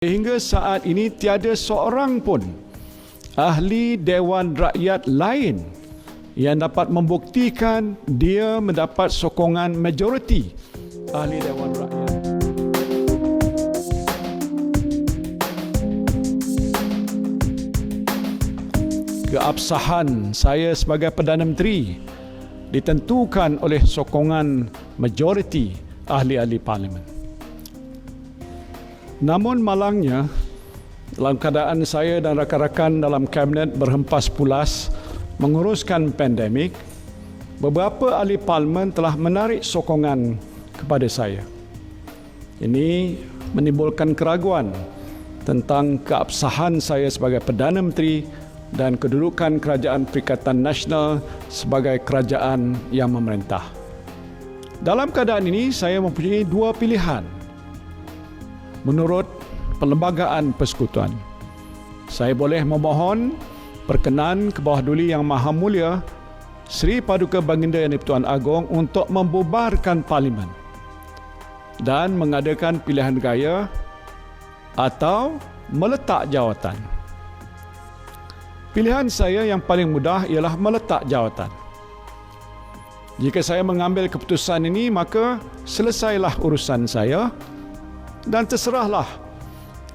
Sehingga saat ini tiada seorang pun ahli Dewan Rakyat lain yang dapat membuktikan dia mendapat sokongan majoriti ahli Dewan Rakyat. Keabsahan saya sebagai Perdana Menteri ditentukan oleh sokongan majoriti ahli-ahli Parlimen. Namun malangnya, dalam keadaan saya dan rakan-rakan dalam Kabinet berhempas pulas menguruskan pandemik, beberapa ahli Parlimen telah menarik sokongan kepada saya. Ini menimbulkan keraguan tentang keabsahan saya sebagai Perdana Menteri dan kedudukan Kerajaan Perikatan Nasional sebagai kerajaan yang memerintah. Dalam keadaan ini, saya mempunyai dua pilihan. Menurut Perlembagaan Persekutuan, saya boleh memohon perkenan ke bawah duli Yang Maha Mulia Seri Paduka Baginda Yang di-Pertuan Agong untuk membubarkan Parlimen dan mengadakan pilihan raya atau meletak jawatan. Pilihan saya yang paling mudah ialah meletak jawatan. Jika saya mengambil keputusan ini, maka selesailah urusan saya dan terserahlah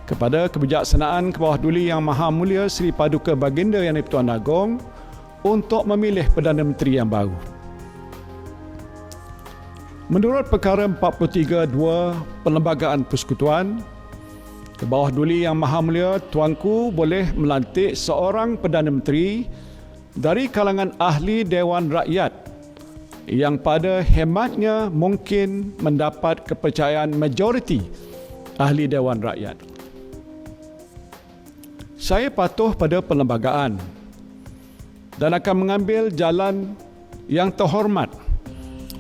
kepada kebijaksanaan ke bawah duli Yang Maha Mulia Seri Paduka Baginda Yang di-Pertuan Agong untuk memilih Perdana Menteri yang baru. Menurut Perkara 43.2 Perlembagaan Persekutuan, ke bawah duli Yang Maha Mulia Tuanku boleh melantik seorang Perdana Menteri dari kalangan ahli Dewan Rakyat yang pada hematnya mungkin mendapat kepercayaan majoriti ahli Dewan Rakyat. Saya patuh pada perlembagaan dan akan mengambil jalan yang terhormat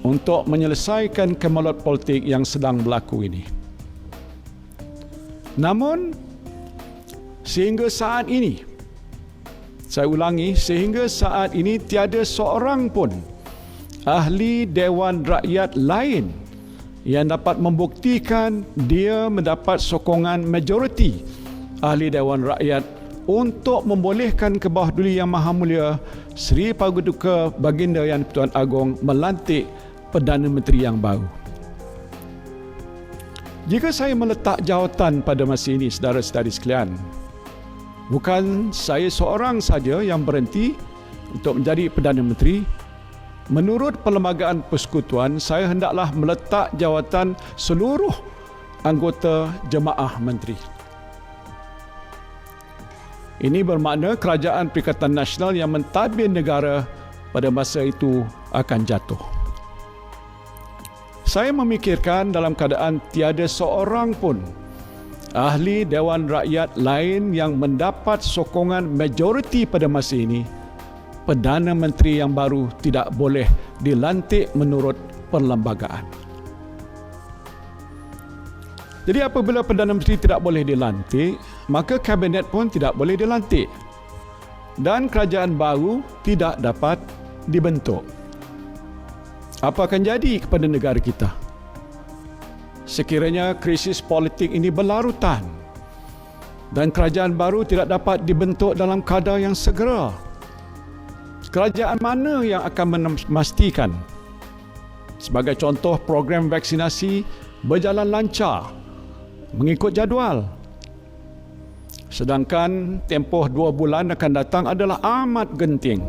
untuk menyelesaikan kemelut politik yang sedang berlaku ini. Namun, sehingga saat ini, saya ulangi, sehingga saat ini tiada seorang pun ahli Dewan Rakyat lain yang dapat membuktikan dia mendapat sokongan majoriti ahli Dewan Rakyat untuk membolehkan ke bawah duli Yang Maha Mulia Seri Paduka Baginda Yang di-Pertuan Agong melantik Perdana Menteri yang baru. Jika saya meletak jawatan pada masa ini, saudara-saudari sekalian, bukan saya seorang saja yang berhenti untuk menjadi Perdana Menteri. Menurut Perlembagaan Persekutuan, saya hendaklah meletak jawatan seluruh anggota Jemaah Menteri. Ini bermakna Kerajaan Perikatan Nasional yang mentadbir negara pada masa itu akan jatuh. Saya memikirkan dalam keadaan tiada seorang pun ahli Dewan Rakyat lain yang mendapat sokongan majoriti pada masa ini, Perdana Menteri yang baru tidak boleh dilantik menurut perlembagaan. Jadi apabila Perdana Menteri tidak boleh dilantik, maka Kabinet pun tidak boleh dilantik dan kerajaan baru tidak dapat dibentuk. Apa akan jadi kepada negara kita sekiranya krisis politik ini berlarutan dan kerajaan baru tidak dapat dibentuk dalam kadar yang segera? Kerajaan mana yang akan memastikan, sebagai contoh, program vaksinasi berjalan lancar mengikut jadual? Sedangkan tempoh 2 bulan akan datang adalah amat genting